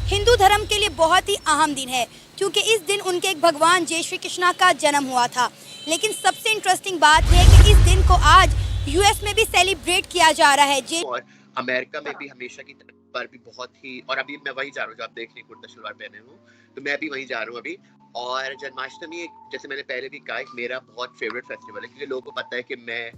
हिंदू धर्म के लिए बहुत ही अहम दिन है क्योंकि इस दिन उनके एक भगवान जय श्री कृष्णा का जन्म हुआ था। लेकिन सबसे इंटरेस्टिंग बात है कि इस दिन को आज यूएस में भी सेलिब्रेट किया जा रहा है। और अमेरिका में भी हमेशा की पर भी बहुत ही, और अभी मैं वही जा रहा हूँ जो आप देख रहे हैं, कुर्ता शलवार पहने हूँ, तो मैं भी वहीं जा रहा हूँ अभी। और जन्माष्टमी जैसे मैंने पहले भी कहा, एक मेरा बहुत फेवरेट फेस्टिवल है, क्योंकि लोगों को पता है कि मैं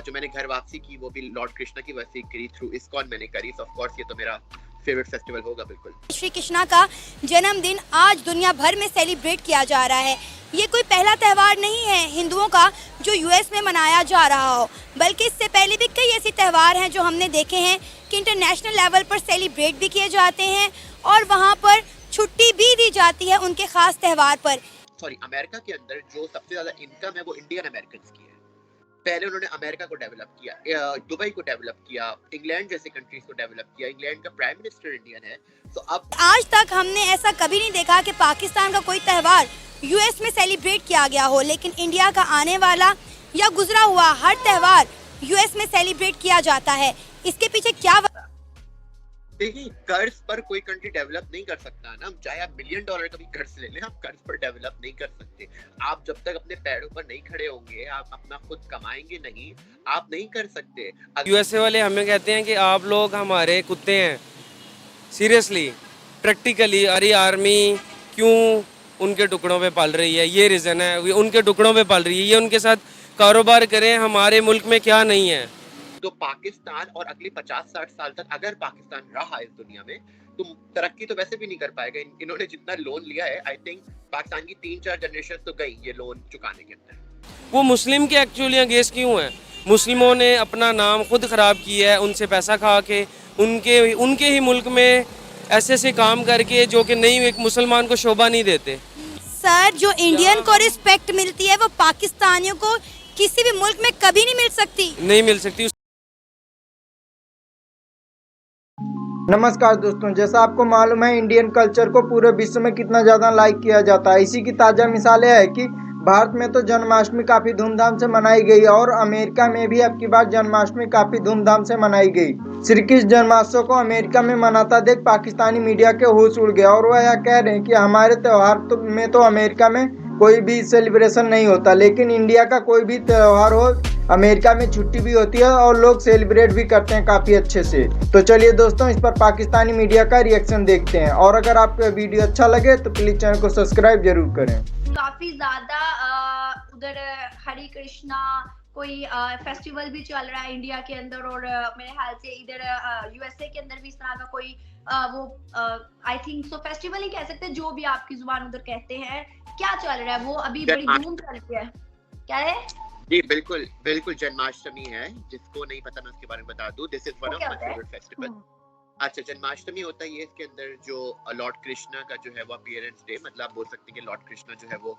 जो मैंने घर वापसी की वो भी लॉर्ड कृष्णा की वजह से करी, थ्रू इस्कॉन मैंने करी। ऑफ कोर्स ये तो मेरा फेवरेट फेस्टिवल होगा बिल्कुल। श्री कृष्णा का जन्मदिन आज दुनिया भर में सेलिब्रेट किया जा रहा है। ये कोई पहला त्यौहार नहीं है हिंदुओं का जो यूएस में मनाया जा रहा हो, बल्कि इससे पहले भी कई ऐसे त्यौहार हैं जो हमने देखे हैं कि इंटरनेशनल लेवल पर सेलिब्रेट भी किए जाते हैं और वहाँ पर छुट्टी भी दी जाती है उनके खास त्यौहार पर। सॉरी, अमेरिका के अंदर जो सबसे ज्यादा इनकम है वो इंडियन अमेरिकन की है। पहले उन्होंने अमेरिका को डेवलप किया, दुबई को डेवलप किया, इंग्लैंड जैसे कंट्रीज को डेवलप किया। इंग्लैंड का प्राइम मिनिस्टर इंडियन है। तो अब आज तक हमने ऐसा कभी नहीं देखा कि पाकिस्तान का कोई त्यौहार यूएस में सेलिब्रेट किया गया हो, लेकिन इंडिया का आने वाला या गुजरा हुआ हर त्यौहार यूएस में सेलिब्रेट किया जाता है। इसके पीछे क्या देखिए, कर्ज पर कोई कंट्री डेवलप नहीं कर सकता ना। चाहे आप $1 बिलियन का भी कर्ज ले लें, आप कर्ज पर डेवलप नहीं कर सकते। आप जब तक अपने पैरों पर नहीं खड़े होंगे, आप अपना खुद कमाएंगे नहीं, आप नहीं कर सकते। यूएसए वाले हमें कहते हैं कि आप लोग हमारे कुत्ते हैं। सीरियसली, प्रैक्टिकली अरे आर्मी क्यों उनके टुकड़ों पे पल रही है, ये रीज़न है। उनके टुकड़ों पे पल रही है, ये उनके साथ कारोबार करें। हमारे मुल्क में क्या नहीं है। तो पाकिस्तान और अगले 50-60 साल तक अगर पाकिस्तान रहा इस दुनिया में, तो तरक्की तो वैसे भी नहीं कर पाएगा। इन्होंने जितना लोन लिया है, आई थिंक पाकिस्तान की 3-4 जनरेशन तो गई ये लोन चुकाने के अंदर। वो मुस्लिम के एक्चुअली अगेंस्ट क्यों है? मुस्लिमों ने अपना नाम खुद ख़राब किया है, उनसे पैसा खा के, उनके ही मुल्क में ऐसे ऐसे काम करके जो कि नहीं, एक मुसलमान को शोभा नहीं देते। सर, जो इंडियन को रिस्पेक्ट मिलती है वो पाकिस्तानियों को किसी भी मुल्क में कभी नहीं मिल सकती। नहीं मिल सकती। नमस्कार दोस्तों, जैसा आपको मालूम है इंडियन कल्चर को पूरे विश्व में कितना ज़्यादा लाइक किया जाता है। इसी की ताज़ा मिसालें है कि भारत में तो जन्माष्टमी काफ़ी धूमधाम से मनाई गई और अमेरिका में भी अब की बार जन्माष्टमी काफ़ी धूमधाम से मनाई गई। श्री कृष्ण जन्मोत्सव को अमेरिका में मनाता देख पाकिस्तानी मीडिया के होश उड़ गया और वह यह कह रहे हैं कि हमारे त्यौहार में तो अमेरिका में कोई भी सेलिब्रेशन नहीं होता, लेकिन इंडिया का कोई भी त्यौहार हो अमेरिका में छुट्टी भी होती है और लोग सेलिब्रेट भी करते हैं काफ़ी अच्छे से। तो चलिए दोस्तों, इस पर पाकिस्तानी मीडिया का रिएक्शन देखते हैं, और अगर आपको वीडियो अच्छा लगे तो प्लीज़ चैनल को सब्सक्राइब जरूर करें। काफी ज्यादा उधर हरे कृष्णा कोई फेस्टिवल भी चल रहा है इंडिया के अंदर, और मेरे ख्याल से इधर यूएसए के अंदर भी इस तरह का कोई वो आई थिंक सो फेस्टिवल ही कह सकते हैं, जो भी आपकी जुबान उधर कहते हैं। क्या चल रहा है वो अभी बड़ी धूम चल रही है, क्या है? जी बिल्कुल बिल्कुल, जन्माष्टमी है। जिसको नहीं पता मैं उसके बारे में बता दूं, this is one of my favourite festival. अच्छा, जन्माष्टमी होता है ये, इसके अंदर जो लॉर्ड कृष्णा का जो है वो अपीयरेंस डे, मतलब आप बोल सकते हैं कि लॉर्ड कृष्णा जो है वो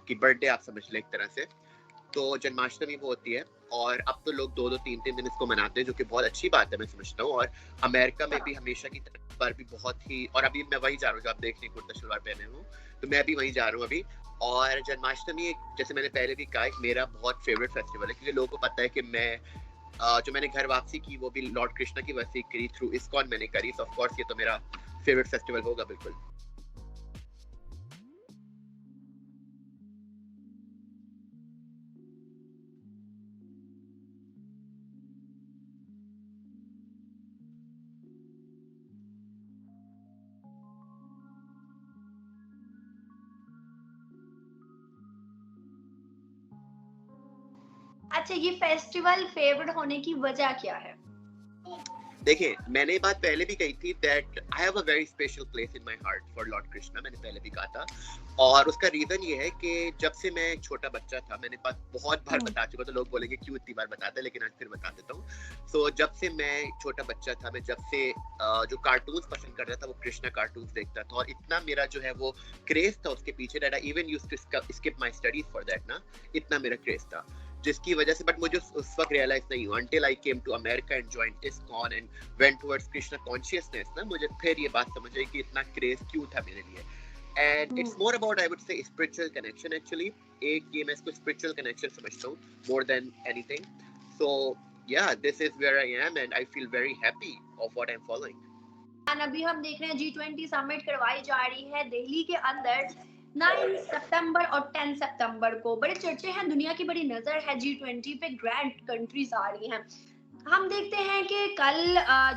की बर्थडे आप समझ लें एक तरह से। तो जन्माष्टमी वो होती है, और अब तो लोग 2-2, 3-3 दिन इसको मनाते हैं, जो कि बहुत अच्छी बात है मैं समझता हूँ। और अमेरिका में भी हमेशा की पर भी बहुत ही, और अभी मैं वही जा रहा हूँ जो आप देख रहे हैं, कुर्ता शलवार पहने हूँ, तो मैं भी वहीं जा रहा हूँ अभी। और जन्माष्टमी जैसे मैंने पहले भी कहा, एक मेरा बहुत फेवरेट फेस्टिवल है, क्योंकि लोगों को पता है कि मैं जो मैंने घर वापसी की वो भी लॉर्ड कृष्णा की वजह से करी, थ्रू इस्कॉन मैंने करी। ऑफ कोर्स ये तो मेरा फेवरेट फेस्टिवल होगा बिल्कुल। अच्छा, ये फेस्टिवल फेवरेट होने की वजह क्या है? देखिए, मैंने ये बात पहले भी कही थी that I have a very special place in my heart for Lord Krishna. मैंने पहले भी कहा था, और उसका रीजन ये है कि जब से मैं छोटा बच्चा था, मैंने बात बहुत बार बता चुका, तो लोग बोलेंगे क्यों इतनी बार बताते हैं, लेकिन आज फिर बता देता हूँ। सो जब से मैं छोटा बच्चा था, मैं जब से जो कार्टून्स पसंद करता था वो कृष्णा कार्टून्स देखता था, और इतना मेरा जो है वो क्रेज था उसके पीछे that I even used to skip my studies for that ना, इतना मेरा क्रेज था, जिसकी वजह से, बट मुझे उस वक्त रियलाइज नहीं हुआ until I came to America and joined ISKCON and went towards Krishna consciousness ना, मुझे फिर ये बात समझ आई कि इतना क्रेज क्यों था मेरे लिए। And it's more about, I would say, spiritual connection actually। एक ये मैं इसको spiritual connection समझता हूँ more than anything। So yeah, this is where I am and I feel very happy of what I'm following। अभी हम देख रहे हैं G20 समिट करवाई जा रही है दिल्ली के अंदर 9 सितंबर और 10 सितंबर को। बड़े चर्चे हैं, दुनिया की बड़ी नजर है G20 पे, ग्रैंड कंट्रीज आ रही हैं। हम देखते हैं कि कल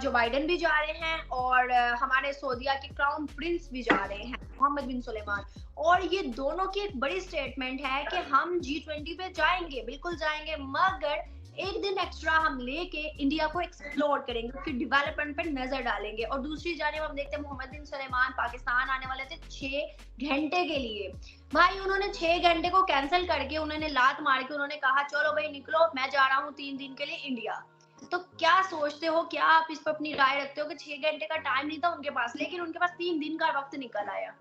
जो बाइडेन भी जा रहे हैं और हमारे सऊदीया के क्राउन प्रिंस भी जा रहे हैं, मोहम्मद बिन सुलेमान, और ये दोनों की एक बड़ी स्टेटमेंट है कि हम G20 पे जाएंगे, बिल्कुल जाएंगे, मगर एक दिन एक्स्ट्रा हम लेके इंडिया को एक्सप्लोर करेंगे, उसकी डेवलपमेंट पर नजर डालेंगे। और दूसरी जानिब हम देखते हैं मोहम्मद बिन सुलेमान पाकिस्तान आने वाले थे 6 घंटे के लिए। भाई उन्होंने 6 घंटे को कैंसिल करके, उन्होंने लात मार के उन्होंने कहा चलो भाई निकलो, मैं जा रहा हूँ 3 दिन के लिए इंडिया। तो क्या सोचते हो, क्या आप इस पर अपनी राय रखते हो कि 6 घंटे का टाइम नहीं था उनके पास, लेकिन उनके पास 3 दिन का वक्त निकल आया?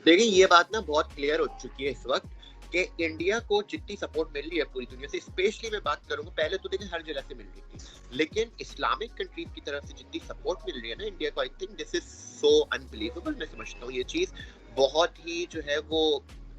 देखिए ये बात ना बहुत क्लियर हो चुकी है इस वक्त कि इंडिया को जितनी सपोर्ट मिल रही है पूरी दुनिया से, स्पेशली मैं बात करूंगा, पहले तो देखिए हर जगह से मिल रही थी, लेकिन इस्लामिक कंट्रीज की तरफ से जितनी सपोर्ट मिल रही है ना इंडिया को, I think this is so unbelievable. मैं समझता हूँ ये चीज बहुत ही जो है वो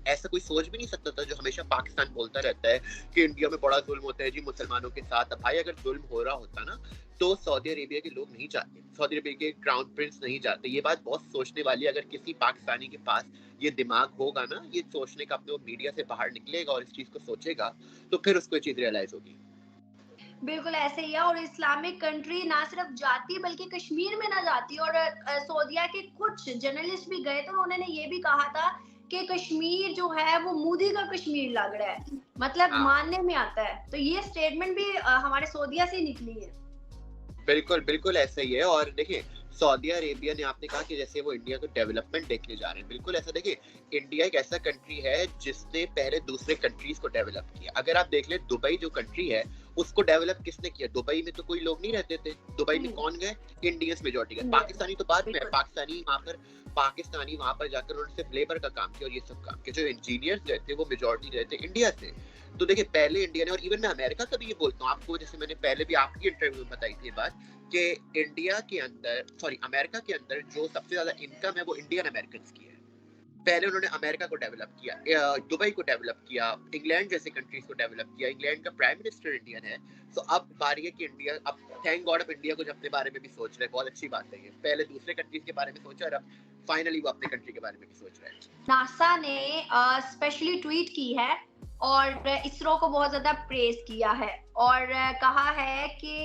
ऐसा कोई सोच भी नहीं सकता था। जो हमेशा पाकिस्तान बोलता रहता है कि इंडिया में बड़ा जुल्म होता है जी मुसलमानों के साथ। अब भाई अगर जुल्म हो रहा होता ना तो सऊदी अरेबिया के लोग नहीं जाते, सऊदी अरेबिया के क्राउन प्रिंस नहीं जाते। ये बात बहुत सोचने वाली है। अगर किसी पाकिस्तानी के पास ये दिमाग होगा ना, ये सोचने का, अपने वो मीडिया से बाहर निकलेगा और इस चीज को सोचेगा, तो फिर उसको ये चीज रियलाइज होगी। बिल्कुल ऐसे ही है। और इस्लामिक कंट्री ना सिर्फ जाती बल्कि कश्मीर में ना जाती। और सऊदीया के कुछ जर्नलिस्ट भी गए तो उन्होंने ये भी कहा था कि कश्मीर जो है वो मोदी का कश्मीर लग रहा है, मतलब मानने में आता है। तो ये स्टेटमेंट भी हमारे सऊदीया से निकली है। बिल्कुल बिल्कुल ऐसा ही है। और देखिए सऊदी अरेबिया ने, आपने कहा कि जैसे वो इंडिया को डेवलपमेंट देखने जा रहे हैं, बिल्कुल ऐसा। देखिए इंडिया एक ऐसा कंट्री है जिसने पहले दूसरे कंट्रीज को डेवलप किया। अगर आप देख ले दुबई जो कंट्री है उसको डेवलप किसने किया? दुबई में तो कोई लोग नहीं रहते थे, दुबई में कौन गए? इंडियंस मेजोरिटी गए। पाकिस्तानी तो बाद में है, पाकिस्तानी वहां पर जाकर उन्होंने सिर्फ लेबर का काम किया और ये सब काम किया। जो इंजीनियर्स गए थे वो मेजोरिटी गए थे इंडिया से। तो देखिए पहले इंडिया ने, और इवन मैं अमेरिका का भी ये बोलता हूँ आपको, जैसे मैंने पहले भी आपकी इंटरव्यू में बताई थी ये बात कि अमेरिका के अंदर जो सबसे ज्यादा इनकम है वो इंडियन अमेरिकन की है। पहले उन्होंने अमेरिका को डेवलप किया, दुबई को डेवलप किया, इंग्लैंड जैसे कंट्रीज को डेवलप किया। इंग्लैंड का प्राइम मिनिस्टर इंडियन है। तो अब बारी है कि इंडिया, अब थैंक गॉड अब इंडिया को अपने बारे में भी सोच रहे हैं, बहुत अच्छी बात है ये। पहले दूसरे कंट्रीज के बारे में सोचा और अब फाइनली वो अपने कंट्री के बारे में भी सोच रहे हैं। नासा ने स्पेशली ट्वीट की है और इसरो को बहुत ज्यादा प्रेज किया है और कहा है कि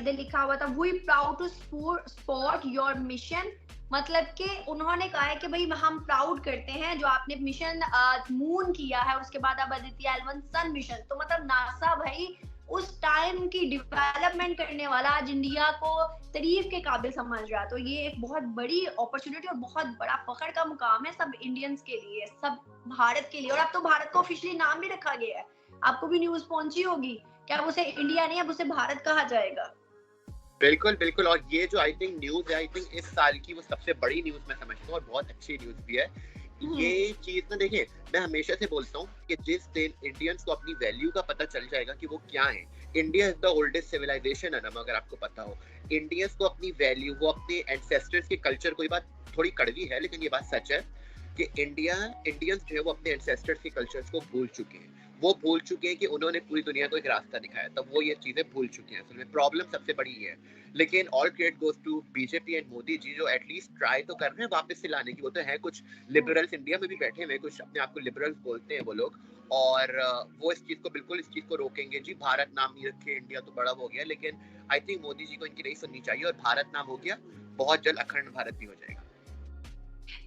इधर लिखा हुआ था we proud to support your mission. मतलब कि उन्होंने कहा है कि भाई हम प्राउड करते हैं जो आपने मिशन मून किया है और उसके बाद अब आदित्य L1 सन मिशन। तो मतलब नासा भाई उस टाइम की डेवलपमेंट करने वाला आज इंडिया को तारीफ के काबिल समझ रहा। तो ये एक बहुत बड़ी अपॉर्चुनिटी और बहुत बड़ा फख्र का मुकाम है सब इंडियंस के लिए, सब भारत के लिए। और अब तो भारत को ऑफिशियली नाम भी रखा गया है, आपको भी न्यूज पहुंची होगी कि अब उसे इंडिया नहीं, अब उसे भारत कहा जाएगा। बिल्कुल बिल्कुल। और ये जो आई थिंक न्यूज है, आई थिंक इस साल की वो सबसे बड़ी न्यूज मैं समझता हूँ और बहुत अच्छी न्यूज भी है। ये चीज ना देखिए मैं हमेशा से बोलता हूँ कि जिस दिन इंडियंस को अपनी वैल्यू का पता चल जाएगा कि वो क्या है। India is the oldest civilisation है ना, अगर आपको पता हो। इंडियंस को अपनी वैल्यू, वो अपने एंसेस्टर्स के कल्चर को, ये बात थोड़ी कड़वी है लेकिन ये बात सच है कि इंडियंस जो है वो अपने एंसेस्टर्स के कल्चर्स को भूल चुके हैं। वो भूल चुके हैं कि उन्होंने पूरी दुनिया को एक रास्ता दिखाया, तब वो ये चीजें भूल चुके हैं। असल में प्रॉब्लम सबसे बड़ी है। लेकिन all credit goes to BJP and Modi ji जो एटलीस्ट ट्राई तो कर रहे हैं वापस से लाने की। वो तो है, कुछ लिबरल्स इंडिया में भी बैठे हुए, कुछ अपने आप को लिबरल्स बोलते हैं वो लोग, और वो इस चीज को बिल्कुल इस चीज को रोकेंगे। जी भारत नाम नहीं रखे, इंडिया तो बड़ा हो गया, लेकिन आई थिंक मोदी जी को इनकी नहीं सुननी चाहिए और भारत नाम हो गया, बहुत जल्द अखंड भारत भी हो जाएगा।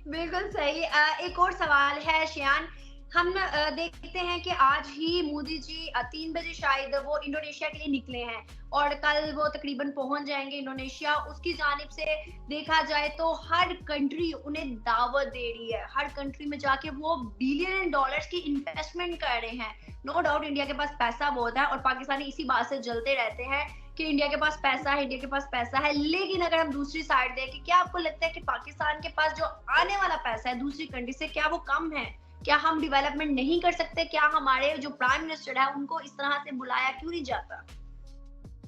बिल्कुल सही। एक और सवाल है शियान, हम देखते हैं कि आज ही मोदी जी 3 बजे शायद वो इंडोनेशिया के लिए निकले हैं और कल वो तकरीबन पहुंच जाएंगे इंडोनेशिया। उसकी जानिब से देखा जाए तो हर कंट्री उन्हें दावत दे रही है, हर कंट्री में जाके वो बिलियन डॉलर्स की इन्वेस्टमेंट कर रहे हैं। नो डाउट इंडिया के पास पैसा बहुत है और पाकिस्तानी इसी बात से जलते रहते हैं कि इंडिया के पास पैसा है, इंडिया के पास पैसा है। लेकिन अगर हम दूसरी साइड देखें, क्या आपको लगता है कि पाकिस्तान के पास जो आने वाला पैसा है दूसरी कंट्री से, क्या वो कम है? क्या हम डेवलपमेंट नहीं कर सकते? क्या हमारे जो प्राइम मिनिस्टर है उनको इस तरह से बुलाया क्यों नहीं जाता?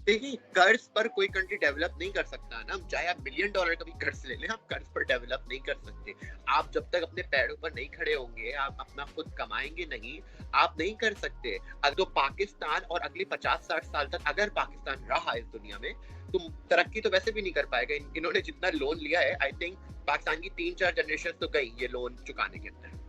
देखिए, कर्ज पर कोई कंट्री डेवलप नहीं कर सकता ना, चाहे आप $1 बिलियन का भी कर्ज ले लें, आप कर्ज पर डेवलप नहीं कर सकते। आप जब तक अपने पैरों पर नहीं खड़े होंगे, आप अपना खुद कमाएंगे नहीं, आप नहीं कर सकते। अगर तो पाकिस्तान और अगले 50-60 साल तक अगर पाकिस्तान रहा इस दुनिया में, तो तरक्की तो वैसे भी नहीं कर पाएगा। इन्होंने जितना लोन लिया है, आई थिंक पाकिस्तान की 3-4 जनरेशन तो गई ये लोन चुकाने के अंदर।